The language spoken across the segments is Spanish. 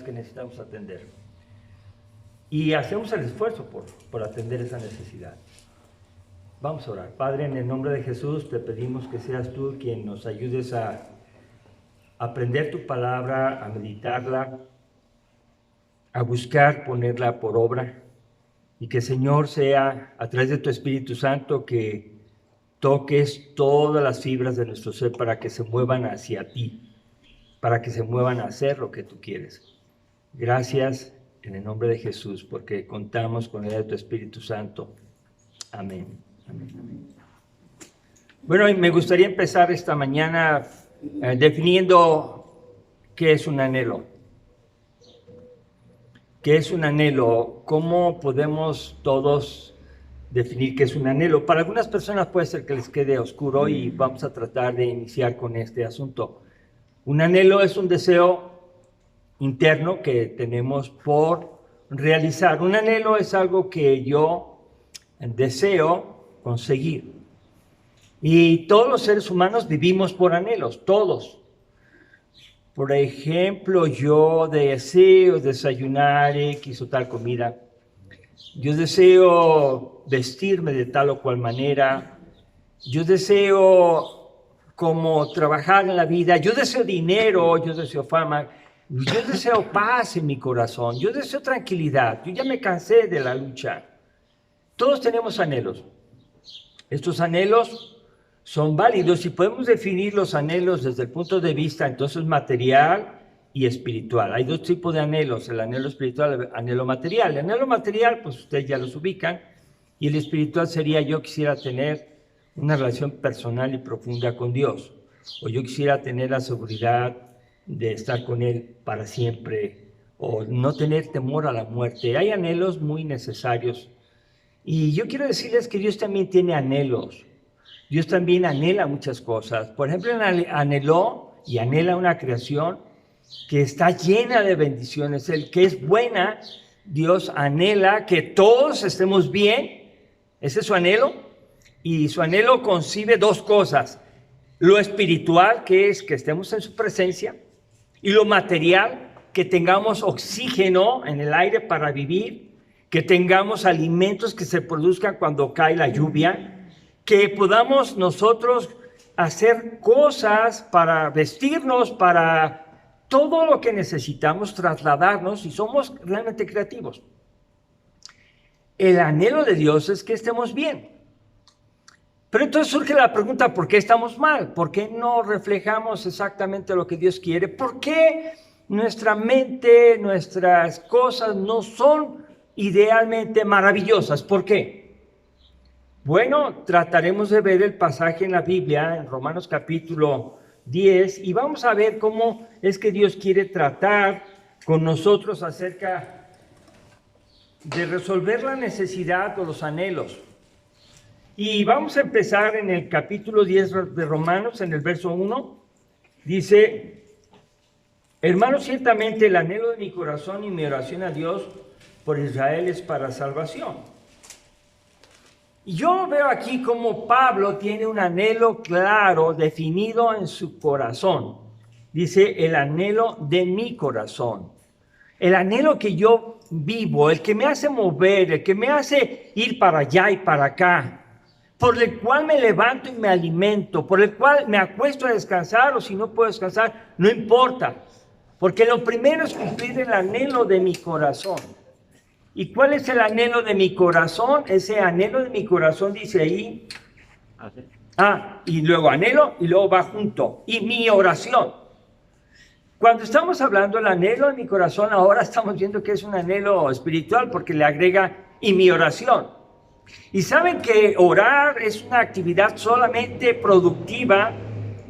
que necesitamos atender. Y hacemos el esfuerzo por atender esa necesidad. Vamos a orar. Padre, en el nombre de Jesús te pedimos que seas tú quien nos ayudes a aprender tu palabra, a meditarla, a buscar ponerla por obra. Y que, Señor, sea a través de tu Espíritu Santo que toques todas las fibras de nuestro ser para que se muevan hacia ti, para que se muevan a hacer lo que tú quieres. Gracias en el nombre de Jesús, porque contamos con el de tu Espíritu Santo. Amén. Amén, amén. Bueno, y me gustaría empezar esta mañana definiendo qué es un anhelo. ¿Qué es un anhelo? ¿Cómo podemos todos definir qué es un anhelo? Para algunas personas puede ser que les quede oscuro y vamos a tratar de iniciar con este asunto. Un anhelo es un deseo interno que tenemos por realizar. Un anhelo es algo que yo deseo conseguir. Y todos los seres humanos vivimos por anhelos, todos. Por ejemplo, yo deseo desayunar X o tal comida. Yo deseo vestirme de tal o cual manera. Yo deseo como trabajar en la vida. Yo deseo dinero, yo deseo fama. Yo deseo paz en mi corazón. Yo deseo tranquilidad. Yo ya me cansé de la lucha. Todos tenemos anhelos. Estos anhelos son válidos y podemos definir los anhelos desde el punto de vista entonces material y espiritual. Hay dos tipos de anhelos, el anhelo espiritual y el anhelo material. El anhelo material, pues ustedes ya los ubican, y el espiritual sería yo quisiera tener una relación personal y profunda con Dios, o yo quisiera tener la seguridad de estar con Él para siempre, o no tener temor a la muerte. Hay anhelos muy necesarios. Y yo quiero decirles que Dios también tiene anhelos. Dios también anhela muchas cosas. Por ejemplo, anheló y anhela una creación que está llena de bendiciones. El que es buena, Dios anhela que todos estemos bien. Ese es su anhelo. Y su anhelo concibe dos cosas. Lo espiritual, que es que estemos en su presencia. Y lo material, que tengamos oxígeno en el aire para vivir. Que tengamos alimentos que se produzcan cuando cae la lluvia. Que podamos nosotros hacer cosas para vestirnos, para todo lo que necesitamos, trasladarnos y somos realmente creativos. El anhelo de Dios es que estemos bien. Pero entonces surge la pregunta, ¿por qué estamos mal? ¿Por qué no reflejamos exactamente lo que Dios quiere? ¿Por qué nuestra mente, nuestras cosas no son idealmente maravillosas? ¿Por qué? Bueno, trataremos de ver el pasaje en la Biblia, en Romanos capítulo 10, y vamos a ver cómo es que Dios quiere tratar con nosotros acerca de resolver la necesidad o los anhelos. Y vamos a empezar en el capítulo 10 de Romanos, en el verso 1. Dice, hermanos, ciertamente el anhelo de mi corazón y mi oración a Dios por Israel es para salvación. Y yo veo aquí como Pablo tiene un anhelo claro, definido en su corazón. Dice, el anhelo de mi corazón. El anhelo que yo vivo, el que me hace mover, el que me hace ir para allá y para acá, por el cual me levanto y me alimento, por el cual me acuesto a descansar, o si no puedo descansar, no importa. Porque lo primero es cumplir el anhelo de mi corazón. ¿Y cuál es el anhelo de mi corazón? Ese anhelo de mi corazón dice ahí, y luego anhelo, y luego va junto, y mi oración. Cuando estamos hablando del anhelo de mi corazón, ahora estamos viendo que es un anhelo espiritual, porque le agrega, y mi oración. Y saben que orar es una actividad solamente productiva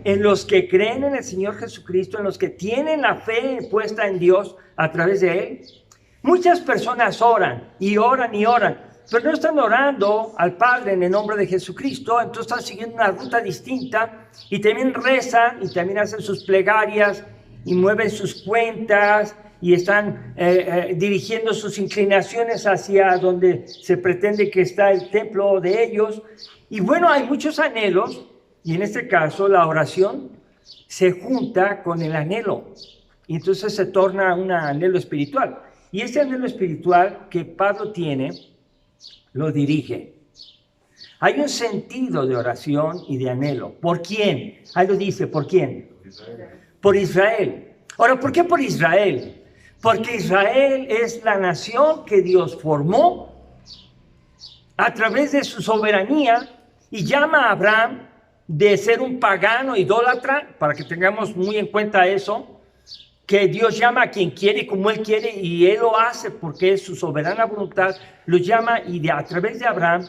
en los que creen en el Señor Jesucristo, en los que tienen la fe puesta en Dios a través de Él. Muchas personas oran y oran y oran, pero no están orando al Padre en el nombre de Jesucristo, entonces están siguiendo una ruta distinta y también rezan y también hacen sus plegarias y mueven sus cuentas y están dirigiendo sus inclinaciones hacia donde se pretende que está el templo de ellos. Y bueno, hay muchos anhelos y en este caso la oración se junta con el anhelo. y entonces se torna un anhelo espiritual. Y ese anhelo espiritual que Pablo tiene, lo dirige. Hay un sentido de oración y de anhelo. ¿Por quién? Ahí lo dice, ¿por quién? Por Israel. Ahora, ¿por qué por Israel? Porque Israel es la nación que Dios formó a través de su soberanía y llama a Abraham de ser un pagano idólatra, para que tengamos muy en cuenta eso, que Dios llama a quien quiere y como Él quiere, y Él lo hace porque es su soberana voluntad, lo llama y a través de Abraham,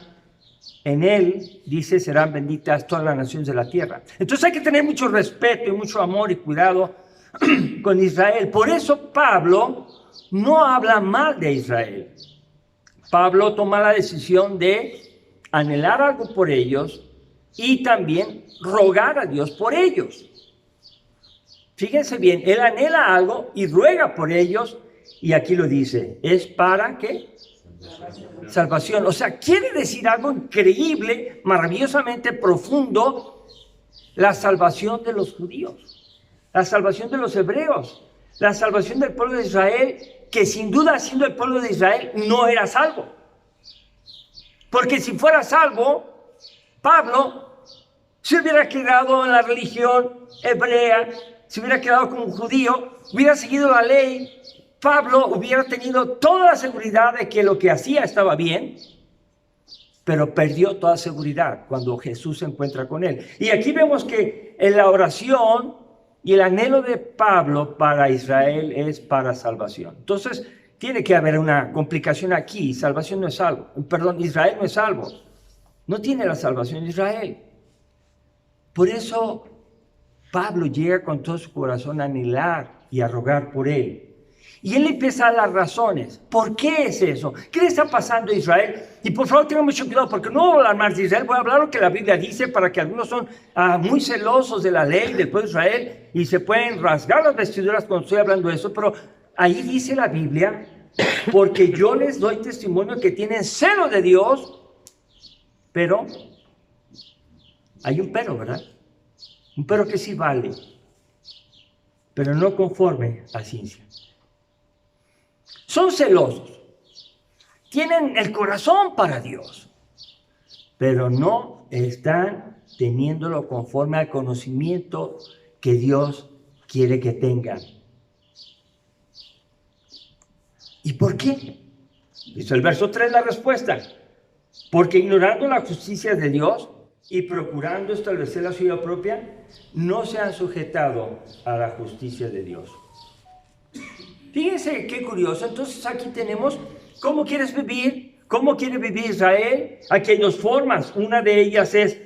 en Él, dice, serán benditas todas las naciones de la tierra. Entonces hay que tener mucho respeto y mucho amor y cuidado con Israel. Por eso Pablo no habla mal de Israel. Pablo toma la decisión de anhelar algo por ellos y también rogar a Dios por ellos. Fíjense bien, él anhela algo y ruega por ellos, y aquí lo dice, ¿es para qué? Salvación. O sea, quiere decir algo increíble, maravillosamente profundo, la salvación de los judíos, la salvación de los hebreos, la salvación del pueblo de Israel, que sin duda siendo el pueblo de Israel no era salvo. Porque si fuera salvo, Pablo se hubiera quedado en la religión hebrea, se hubiera quedado como un judío, hubiera seguido la ley. Pablo hubiera tenido toda la seguridad de que lo que hacía estaba bien, pero perdió toda seguridad cuando Jesús se encuentra con él. Y aquí vemos que en la oración y el anhelo de Pablo para Israel es para salvación. Entonces, tiene que haber una complicación aquí. Salvación no es salvo. Perdón, Israel no es salvo. No tiene la salvación de Israel. Por eso Pablo llega con todo su corazón a anhelar y a rogar por él. Y él empieza a dar las razones. ¿Por qué es eso? ¿Qué le está pasando a Israel? Y por favor, tengan mucho cuidado, porque no voy a hablar más de Israel, voy a hablar lo que la Biblia dice, para que algunos son muy celosos de la ley del pueblo de Israel y se pueden rasgar las vestiduras cuando estoy hablando de eso, pero ahí dice la Biblia, porque yo les doy testimonio que tienen celo de Dios, pero hay un pero, ¿verdad? Un pero que sí vale, pero no conforme a ciencia. Son celosos, tienen el corazón para Dios, pero no están teniéndolo conforme al conocimiento que Dios quiere que tengan. ¿Y por qué? Dice el verso 3 la respuesta. Porque ignorando la justicia de Dios y procurando establecer la suya propia, no se han sujetado a la justicia de Dios. Fíjense qué curioso. Entonces aquí tenemos cómo quieres vivir, cómo quiere vivir Israel. Aquí hay dos formas. Una de ellas es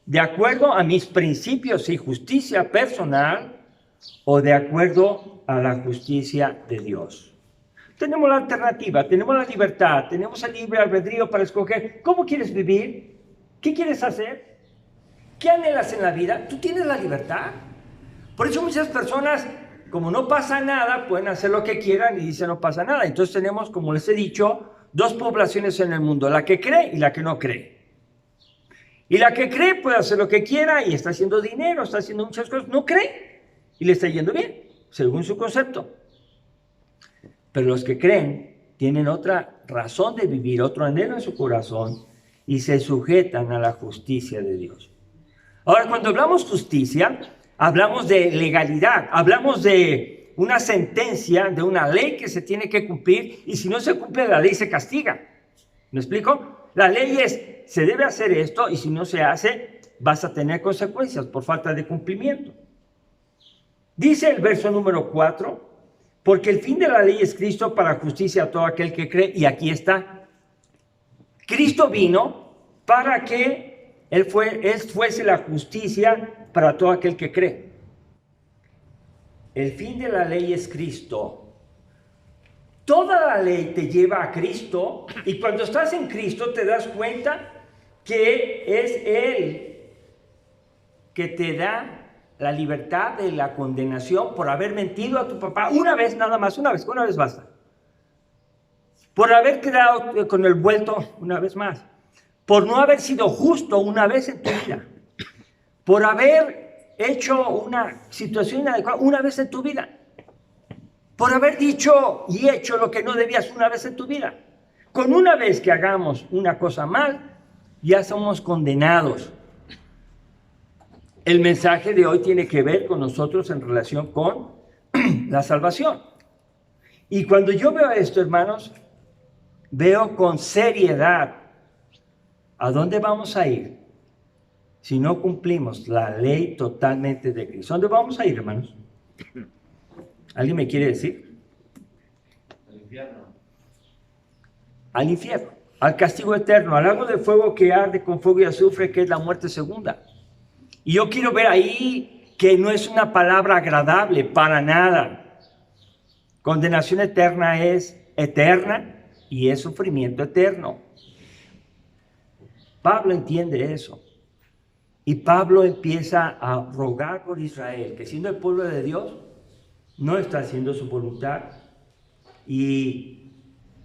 de acuerdo a mis principios y justicia personal o de acuerdo a la justicia de Dios. Tenemos la alternativa, tenemos la libertad, tenemos el libre albedrío para escoger cómo quieres vivir, qué quieres hacer, qué anhelas en la vida. Tú tienes la libertad. Por eso muchas personas, como no pasa nada, pueden hacer lo que quieran y dicen no pasa nada. Entonces tenemos, como les he dicho, dos poblaciones en el mundo, la que cree y la que no cree. Y la que cree puede hacer lo que quiera y está haciendo dinero, está haciendo muchas cosas. No cree y le está yendo bien, según su concepto. Pero los que creen tienen otra razón de vivir, otro anhelo en su corazón y se sujetan a la justicia de Dios. Ahora, cuando hablamos justicia, hablamos de legalidad, hablamos de una sentencia, de una ley que se tiene que cumplir y si no se cumple la ley se castiga. ¿Me explico? La ley es, se debe hacer esto y si no se hace, vas a tener consecuencias por falta de cumplimiento. Dice el verso número 4, porque el fin de la ley es Cristo para justicia a todo aquel que cree, y aquí está. Cristo vino para que Él fuese la justicia para todo aquel que cree. El fin de la ley es Cristo. Toda la ley te lleva a Cristo, y cuando estás en Cristo te das cuenta que es Él que te da la libertad de la condenación por haber mentido a tu papá una vez nada más, una vez basta. Por haber quedado con el vuelto una vez más. Por no haber sido justo una vez en tu vida. Por haber hecho una situación inadecuada una vez en tu vida. por haber dicho y hecho lo que no debías una vez en tu vida. Con una vez que hagamos una cosa mal, ya somos condenados. El mensaje de hoy tiene que ver con nosotros en relación con la salvación. Y cuando yo veo esto, hermanos, veo con seriedad a dónde vamos a ir si no cumplimos la ley totalmente de Cristo. ¿Dónde vamos a ir, hermanos? ¿Alguien me quiere decir? Al infierno. Al infierno, al castigo eterno, al lago de fuego que arde con fuego y azufre, que es la muerte segunda. Y yo quiero ver ahí que no es una palabra agradable para nada. Condenación eterna es eterna y es sufrimiento eterno. Pablo entiende eso. Y Pablo empieza a rogar por Israel, que siendo el pueblo de Dios, no está haciendo su voluntad. Y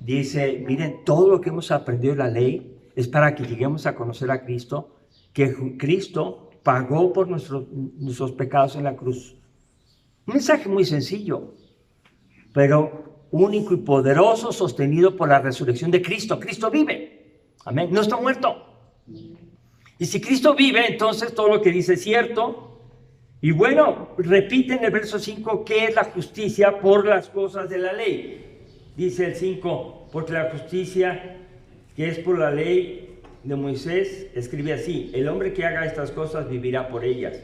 dice, miren, todo lo que hemos aprendido de la ley es para que lleguemos a conocer a Cristo, que Cristo pagó por nuestros pecados en la cruz. Un mensaje muy sencillo, pero único y poderoso, sostenido por la resurrección de Cristo. Cristo vive. Amén. No está muerto. Y si Cristo vive, entonces todo lo que dice es cierto. Y bueno, repite en el verso 5 qué es la justicia por las cosas de la ley. Dice el 5, porque la justicia que es por la ley de Moisés, escribe así: el hombre que haga estas cosas vivirá por ellas.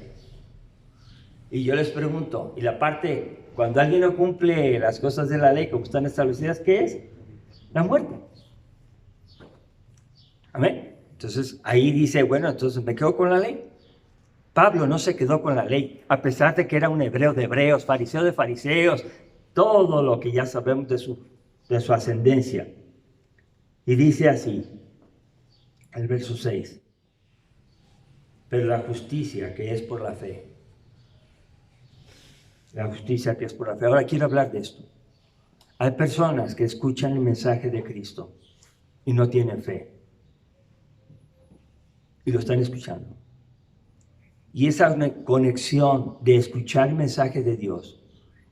Y yo les pregunto, y la parte, cuando alguien no cumple las cosas de la ley como están establecidas, ¿qué es? La muerte. Amén. Entonces ahí dice, bueno, entonces me quedo con la ley. Pablo no se quedó con la ley, a pesar de que era un hebreo de hebreos, fariseo de fariseos, todo lo que ya sabemos de su ascendencia. Y dice así, el verso 6, pero la justicia que es por la fe. La justicia que es por la fe. Ahora quiero hablar de esto. Hay personas que escuchan el mensaje de Cristo y no tienen fe. Y lo están escuchando. Y esa conexión de escuchar el mensaje de Dios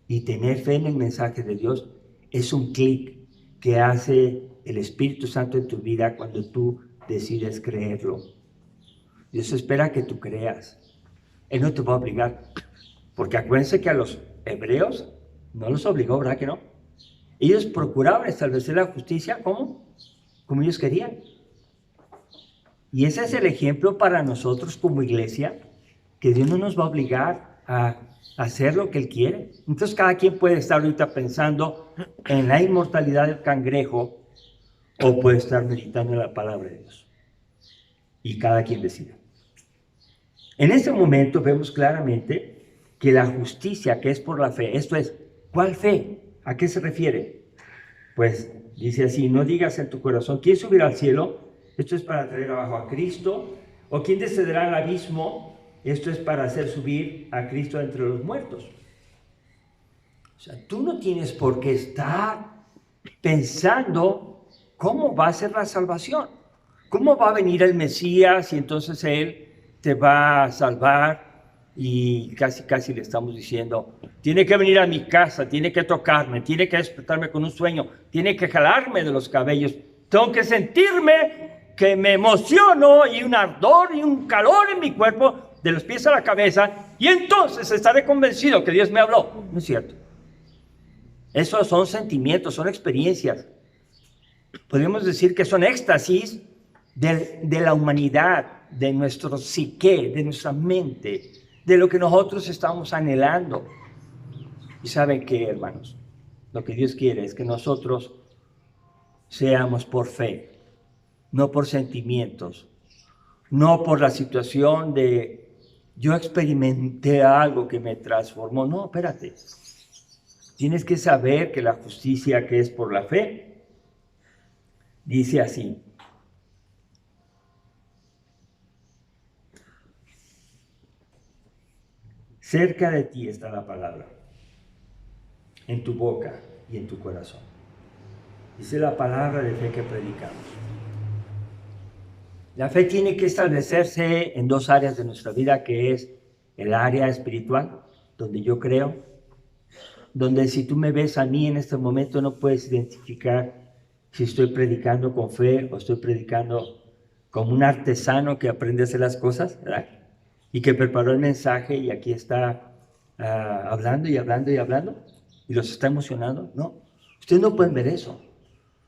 y tener fe en el mensaje de Dios es un clic que hace el Espíritu Santo en tu vida cuando tú decides creerlo. Dios espera que tú creas. Él no te va a obligar. Porque acuérdense que a los hebreos no los obligó, ¿verdad que no? Ellos procuraban establecer la justicia como ellos querían. Y ese es el ejemplo para nosotros como iglesia, que Dios no nos va a obligar a hacer lo que Él quiere. Entonces cada quien puede estar ahorita pensando en la inmortalidad del cangrejo o puede estar meditando en la palabra de Dios. Y cada quien decide. En este momento vemos claramente que la justicia que es por la fe, esto es, ¿cuál fe? ¿A qué se refiere? Pues dice así, no digas en tu corazón, ¿quién subirá al cielo? Esto es para traer abajo a Cristo. ¿O quién descenderá al abismo? Esto es para hacer subir a Cristo entre los muertos. O sea, tú no tienes por qué estar pensando cómo va a ser la salvación. ¿Cómo va a venir el Mesías y entonces Él te va a salvar? Y casi le estamos diciendo, tiene que venir a mi casa, tiene que tocarme, tiene que despertarme con un sueño, tiene que jalarme de los cabellos, tengo que sentirme que me emociono y un ardor y un calor en mi cuerpo de los pies a la cabeza y entonces estaré convencido que Dios me habló. No es cierto. Esos son sentimientos, son experiencias. Podríamos decir que son éxtasis de la humanidad, de nuestro psique, de nuestra mente, de lo que nosotros estamos anhelando. Y ¿saben qué, hermanos? Lo que Dios quiere es que nosotros seamos por fe, no por sentimientos, no por la situación de yo experimenté algo que me transformó. No, espérate. Tienes que saber que la justicia que es por la fe dice así. Cerca de ti está la palabra, en tu boca y en tu corazón. Dice la palabra de fe que predicamos. La fe tiene que establecerse en dos áreas de nuestra vida, que es el área espiritual, donde yo creo, donde si tú me ves a mí en este momento no puedes identificar si estoy predicando con fe o estoy predicando como un artesano que aprende a hacer las cosas, ¿verdad? Y que preparó el mensaje y aquí está hablando y hablando y hablando y los está emocionando. No, ustedes no pueden ver eso.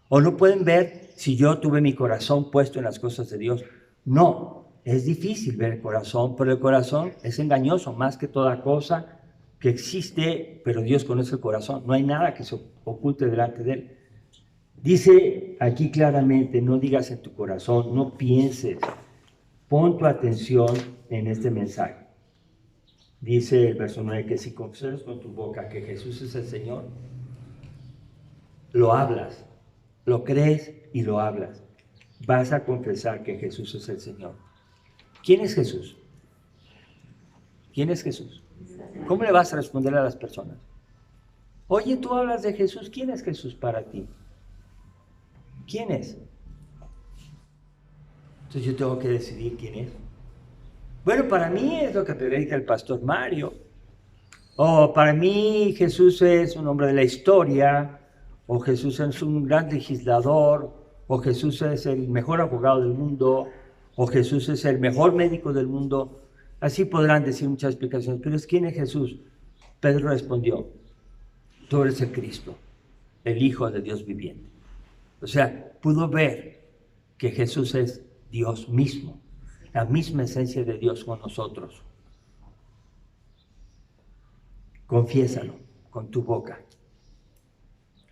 O no pueden ver si yo tuve mi corazón puesto en las cosas de Dios. No, es difícil ver el corazón, pero el corazón es engañoso más que toda cosa que existe, pero Dios conoce el corazón. No hay nada que se oculte delante de Él. Dice aquí claramente, no digas en tu corazón, no pienses, pon tu atención en este mensaje. Dice el verso 9 que si confieses con tu boca que Jesús es el Señor, lo hablas, lo crees y lo hablas. Vas a confesar que Jesús es el Señor. ¿Quién es Jesús? ¿Quién es Jesús? ¿Cómo le vas a responder a las personas? Oye, tú hablas de Jesús, ¿quién es Jesús para ti? ¿Quién es? Entonces yo tengo que decidir quién es. Bueno, para mí es lo que predica el pastor Mario. O para mí Jesús es un hombre de la historia, o Jesús es un gran legislador, o Jesús es el mejor abogado del mundo, o Jesús es el mejor médico del mundo. Así podrán decir muchas explicaciones, pero ¿quién es Jesús? Pedro respondió, tú eres el Cristo, el Hijo de Dios viviente. O sea, pudo ver que Jesús es Dios mismo, la misma esencia de Dios con nosotros. Confiésalo con tu boca.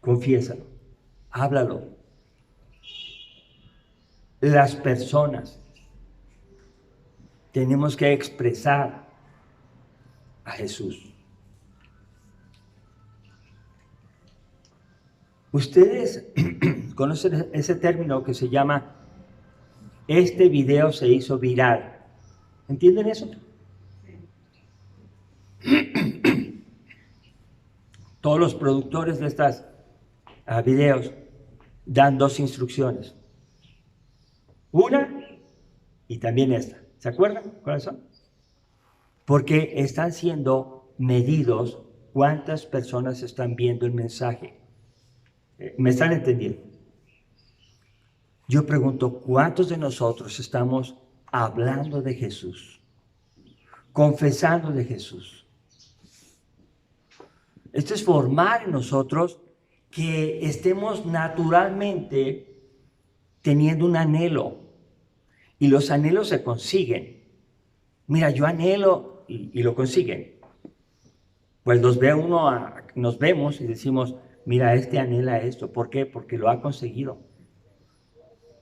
Confiésalo. Háblalo. Las personas tenemos que expresar a Jesús. Ustedes conocen ese término que se llama este video se hizo viral. ¿Entienden eso? Todos los productores de estos videos dan dos instrucciones. Una y también esta. ¿Se acuerdan cuáles son? Porque están siendo medidos cuántas personas están viendo el mensaje. ¿Me están entendiendo? Yo pregunto, ¿cuántos de nosotros estamos hablando de Jesús? Confesando de Jesús. Esto es formar en nosotros que estemos naturalmente teniendo un anhelo. Y los anhelos se consiguen. Mira, yo anhelo y lo consiguen. Pues nos vemos y decimos, mira, este anhela esto. ¿Por qué? Porque lo ha conseguido.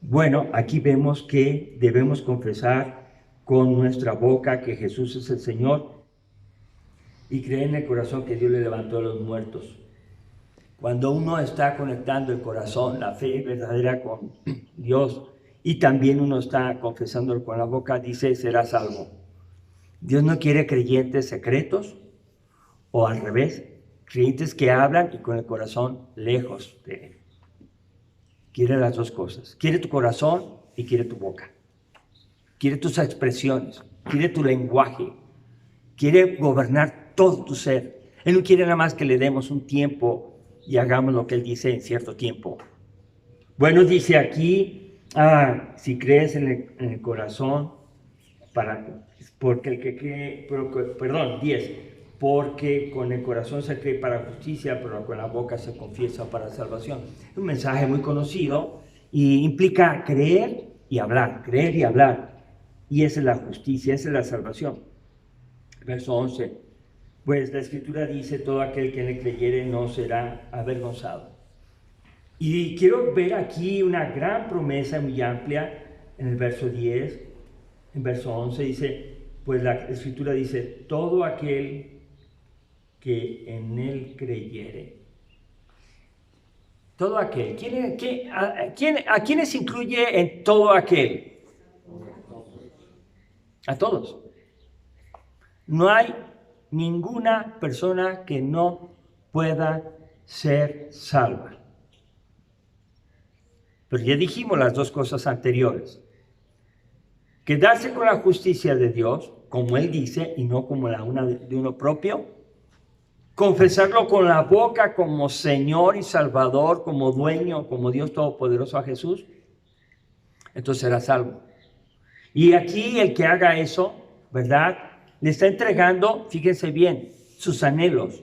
Bueno, aquí vemos que debemos confesar con nuestra boca que Jesús es el Señor y creer en el corazón que Dios le levantó a los muertos. Cuando uno está conectando el corazón, la fe verdadera con Dios, y también uno está confesándolo con la boca, dice, será salvo. Dios no quiere creyentes secretos, o al revés, creyentes que hablan y con el corazón lejos de Él. Quiere las dos cosas. Quiere tu corazón y quiere tu boca. Quiere tus expresiones, quiere tu lenguaje, quiere gobernar todo tu ser. Él no quiere nada más que le demos un tiempo y hagamos lo que Él dice en cierto tiempo. Bueno, dice aquí, si crees en el corazón, porque el que cree, perdón, 10, porque con el corazón se cree para justicia, pero con la boca se confiesa para salvación. Es un mensaje muy conocido y implica creer y hablar, creer y hablar. Y esa es la justicia, esa es la salvación. Verso 11, pues la Escritura dice, todo aquel que le creyere no será avergonzado. Y quiero ver aquí una gran promesa muy amplia en el verso 10, en verso 11 dice, pues la Escritura dice, todo aquel que en él creyere. Todo aquel. ¿A quiénes incluye en todo aquel? A todos. No hay ninguna persona que no pueda ser salva. Pero ya dijimos las dos cosas anteriores. Quedarse con la justicia de Dios, como Él dice, y no como la una de uno propio. confesarlo con la boca como Señor y Salvador, como dueño, como Dios Todopoderoso a Jesús, entonces será salvo. Y aquí el que haga eso, ¿verdad? Le está entregando, fíjense bien, sus anhelos.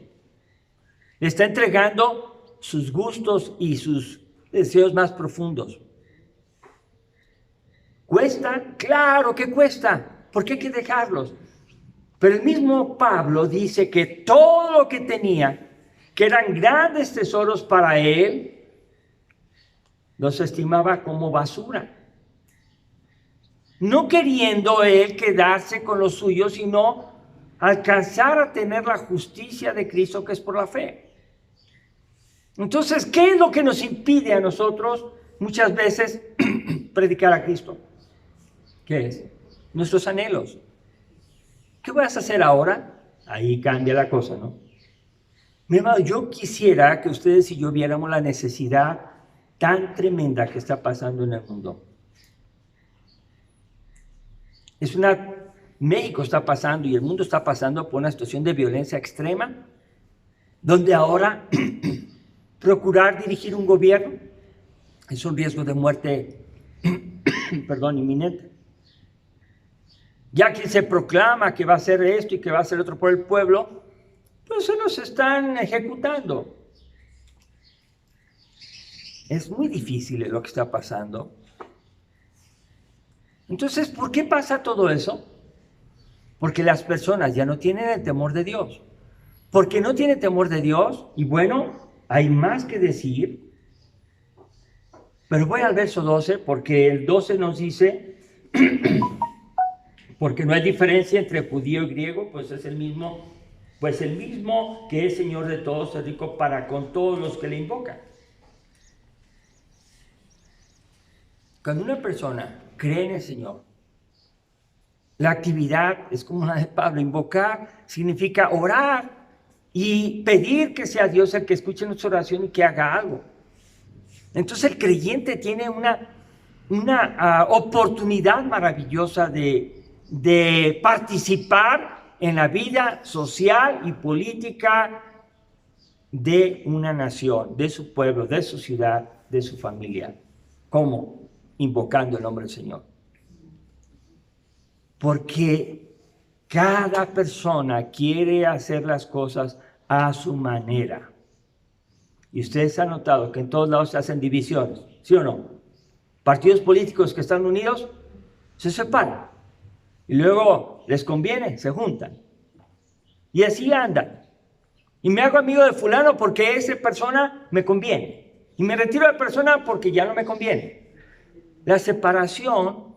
Le está entregando sus gustos y sus deseos más profundos. ¿Cuesta? Claro que cuesta, porque hay que dejarlos. Pero el mismo Pablo dice que todo lo que tenía, que eran grandes tesoros para él, los estimaba como basura. No queriendo él quedarse con lo suyo, sino alcanzar a tener la justicia de Cristo, que es por la fe. Entonces, ¿qué es lo que nos impide a nosotros muchas veces predicar a Cristo? ¿Qué es? Nuestros anhelos. ¿Qué vas a hacer ahora? Ahí cambia la cosa, ¿no? Mi hermano, yo quisiera que ustedes y yo viéramos la necesidad tan tremenda que está pasando en el mundo. México está pasando y el mundo está pasando por una situación de violencia extrema, donde ahora procurar dirigir un gobierno es un riesgo de muerte, inminente. Ya quien se proclama que va a hacer esto y que va a hacer otro por el pueblo, pues se los están ejecutando. Es muy difícil lo que está pasando. Entonces, ¿por qué pasa todo eso? Porque las personas ya no tienen el temor de Dios. Porque no tienen temor de Dios, y bueno, hay más que decir. Pero voy al verso 12, porque el 12 nos dice, porque no hay diferencia entre judío y griego, pues es el mismo que es Señor de todos, es rico para con todos los que le invocan. Cuando una persona cree en el Señor, la actividad es como la de Pablo. Invocar significa orar y pedir que sea Dios el que escuche nuestra oración y que haga algo. Entonces el creyente tiene una oportunidad maravillosa de participar en la vida social y política de una nación, de su pueblo, de su ciudad, de su familia. ¿Cómo? Invocando el nombre del Señor. Porque cada persona quiere hacer las cosas a su manera. Y ustedes han notado que en todos lados se hacen divisiones, ¿sí o no? Partidos políticos que están unidos se separan. Y luego les conviene, se juntan. Y así andan. Y me hago amigo de fulano porque esa persona me conviene. Y me retiro de persona porque ya no me conviene. La separación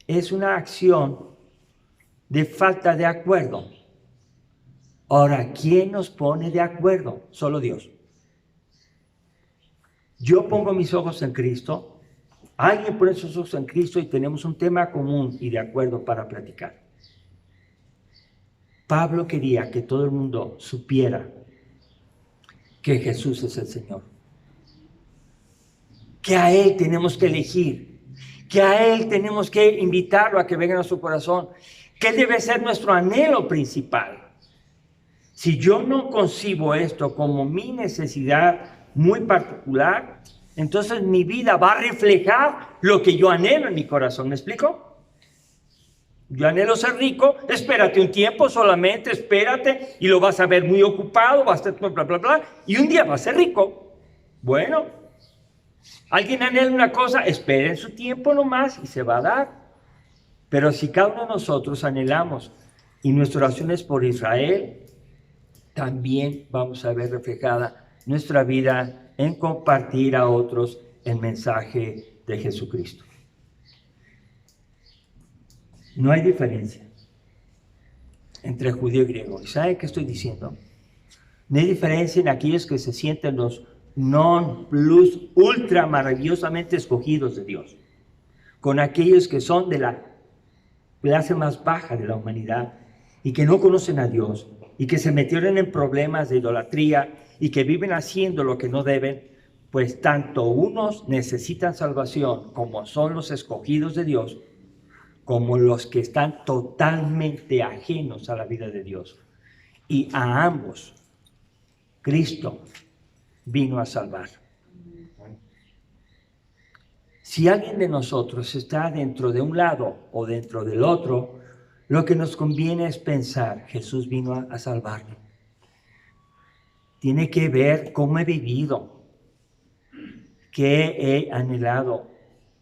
es una acción de falta de acuerdo. Ahora, ¿quién nos pone de acuerdo? Solo Dios. Yo pongo mis ojos en Cristo, alguien pone sus ojos en Cristo y tenemos un tema común y de acuerdo para platicar. Pablo quería que todo el mundo supiera que Jesús es el Señor, que a Él tenemos que elegir, que a Él tenemos que invitarlo a que venga a nuestro corazón, que Él debe ser nuestro anhelo principal. Si yo no concibo esto como mi necesidad muy particular, entonces mi vida va a reflejar lo que yo anhelo en mi corazón. ¿Me explico? Yo anhelo ser rico, espérate un tiempo solamente, espérate, y lo vas a ver muy ocupado, vas a estar bla, bla, bla, y un día vas a ser rico. Bueno, alguien anhela una cosa, esperen su tiempo nomás y se va a dar. Pero si cada uno de nosotros anhelamos, y nuestra oración es por Israel, también vamos a ver reflejada nuestra vida en compartir a otros el mensaje de Jesucristo. No hay diferencia entre judío y griego. ¿Y saben qué estoy diciendo? No hay diferencia en aquellos que se sienten los non plus ultra maravillosamente escogidos de Dios, con aquellos que son de la clase más baja de la humanidad y que no conocen a Dios y que se metieron en problemas de idolatría y que viven haciendo lo que no deben. Pues tanto unos necesitan salvación como son los escogidos de Dios, como los que están totalmente ajenos a la vida de Dios. Y a ambos Cristo vino a salvar. Si alguien de nosotros está dentro de un lado o dentro del otro, lo que nos conviene es pensar, Jesús vino a salvarme. Tiene que ver cómo he vivido, qué he anhelado.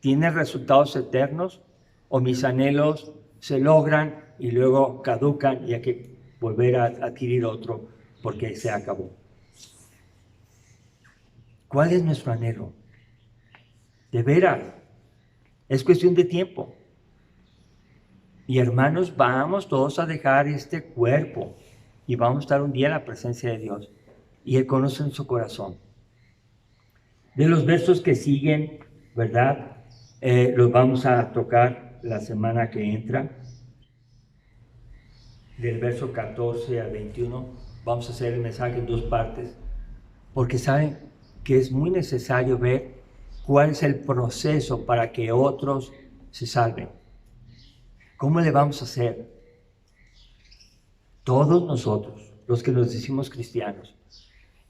¿Tiene resultados eternos o mis anhelos se logran y luego caducan y hay que volver a adquirir otro porque se acabó? ¿Cuál es nuestro anhelo? De veras, es cuestión de tiempo. Y hermanos, vamos todos a dejar este cuerpo y vamos a estar un día en la presencia de Dios. Y Él conoce en su corazón. De los versos que siguen, ¿verdad? Los vamos a tocar la semana que entra. Del verso 14 al 21, vamos a hacer el mensaje en dos partes. Porque saben que es muy necesario ver cuál es el proceso para que otros se salven. ¿Cómo le vamos a hacer? Todos nosotros, los que nos decimos cristianos,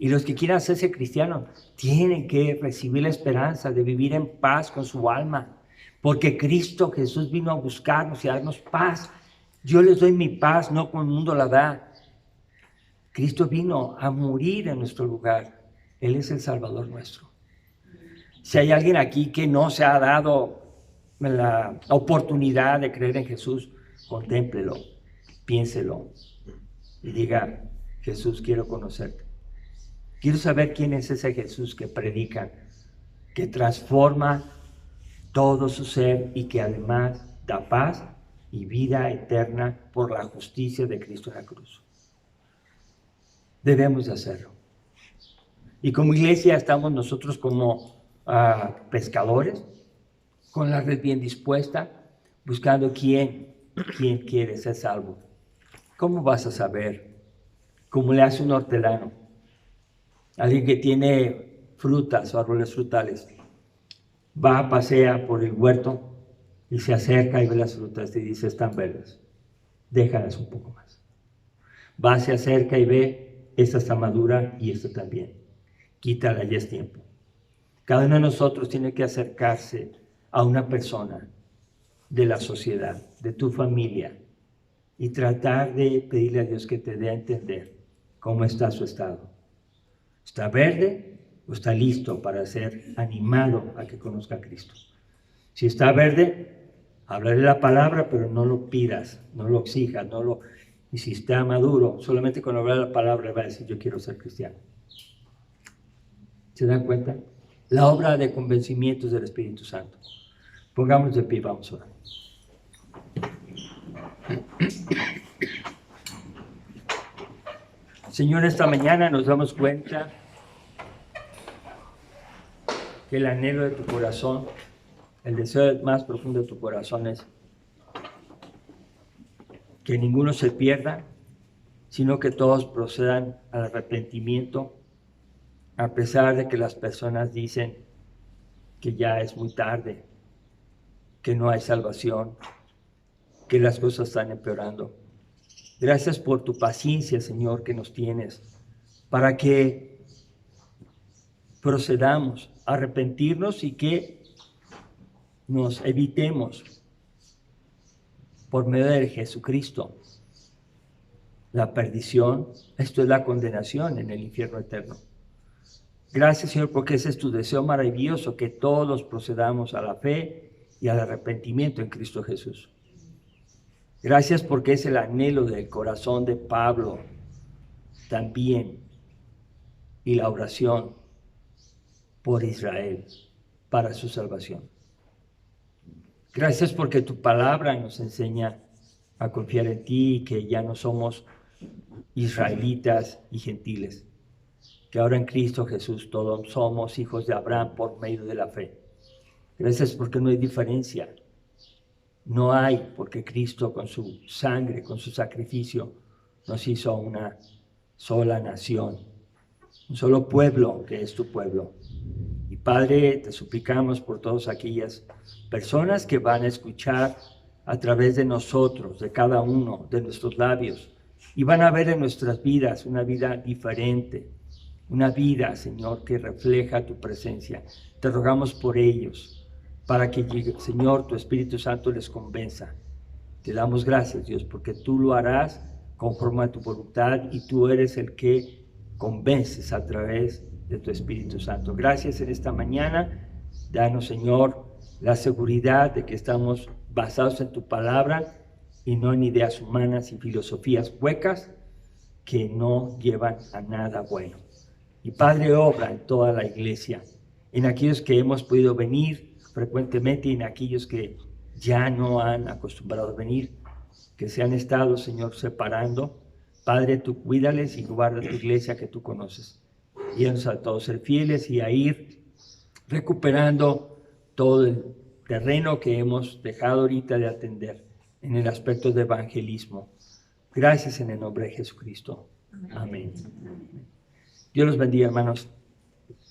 y los que quieran hacerse cristianos, tienen que recibir la esperanza de vivir en paz con su alma, porque Cristo Jesús vino a buscarnos y a darnos paz. Yo les doy mi paz, no como el mundo la da. Cristo vino a morir en nuestro lugar. Él es el Salvador nuestro. Si hay alguien aquí que no se ha dado la oportunidad de creer en Jesús, contémplelo, piénselo y diga, Jesús, quiero conocerte. Quiero saber quién es ese Jesús que predican, que transforma todo su ser y que además da paz y vida eterna por la justicia de Cristo en la cruz. Debemos de hacerlo. Y como iglesia estamos nosotros como pescadores, con la red bien dispuesta, buscando quién quiere ser salvo. ¿Cómo vas a saber? ¿Cómo le hace un hortelano? Alguien que tiene frutas o árboles frutales, va, pasea por el huerto y se acerca y ve las frutas y dice, están verdes, déjalas un poco más. Va, se acerca y ve, esta está madura y esta también, quítala, ya es tiempo. Cada uno de nosotros tiene que acercarse a una persona de la sociedad, de tu familia, y tratar de pedirle a Dios que te dé a entender cómo está su estado. ¿Está verde o está listo para ser animado a que conozca a Cristo? Si está verde, háblale la palabra, pero no lo pidas, no lo exijas, y si está maduro, solamente con hablar la palabra va a decir, yo quiero ser cristiano. ¿Se dan cuenta? La obra de convencimiento es del Espíritu Santo. Pongámonos de pie, vamos a orar. Señor, esta mañana nos damos cuenta que el anhelo de tu corazón, el deseo más profundo de tu corazón es que ninguno se pierda, sino que todos procedan al arrepentimiento, a pesar de que las personas dicen que ya es muy tarde, que no hay salvación, que las cosas están empeorando. Gracias por tu paciencia, Señor, que nos tienes, para que procedamos a arrepentirnos y que nos evitemos, por medio de Jesucristo, la perdición, esto es la condenación en el infierno eterno. Gracias, Señor, porque ese es tu deseo maravilloso, que todos procedamos a la fe y al arrepentimiento en Cristo Jesús. Gracias porque es el anhelo del corazón de Pablo también, y la oración por Israel para su salvación. Gracias porque tu palabra nos enseña a confiar en ti y que ya no somos israelitas y gentiles, que ahora en Cristo Jesús todos somos hijos de Abraham por medio de la fe. Gracias porque no hay diferencia. No hay, porque Cristo con su sangre, con su sacrificio, nos hizo una sola nación, un solo pueblo que es tu pueblo. Y Padre, te suplicamos por todas aquellas personas que van a escuchar a través de nosotros, de cada uno de nuestros labios, y van a ver en nuestras vidas una vida diferente, una vida, Señor, que refleja tu presencia. Te rogamos por ellos, para que llegue, Señor, tu Espíritu Santo les convenza. Te damos gracias, Dios, porque tú lo harás conforme a tu voluntad y tú eres el que convences a través de tu Espíritu Santo. Gracias en esta mañana. Danos, Señor, la seguridad de que estamos basados en tu palabra y no en ideas humanas y filosofías huecas que no llevan a nada bueno. Y Padre, obra en toda la iglesia, en aquellos que hemos podido venir frecuentemente y en aquellos que ya no han acostumbrado a venir, que se han estado, Señor, separando. Padre, tú cuídales y guarda tu iglesia que tú conoces. Guíanos a todos ser fieles y a ir recuperando todo el terreno que hemos dejado ahorita de atender en el aspecto de evangelismo. Gracias en el nombre de Jesucristo. Amén. Dios los bendiga, hermanos.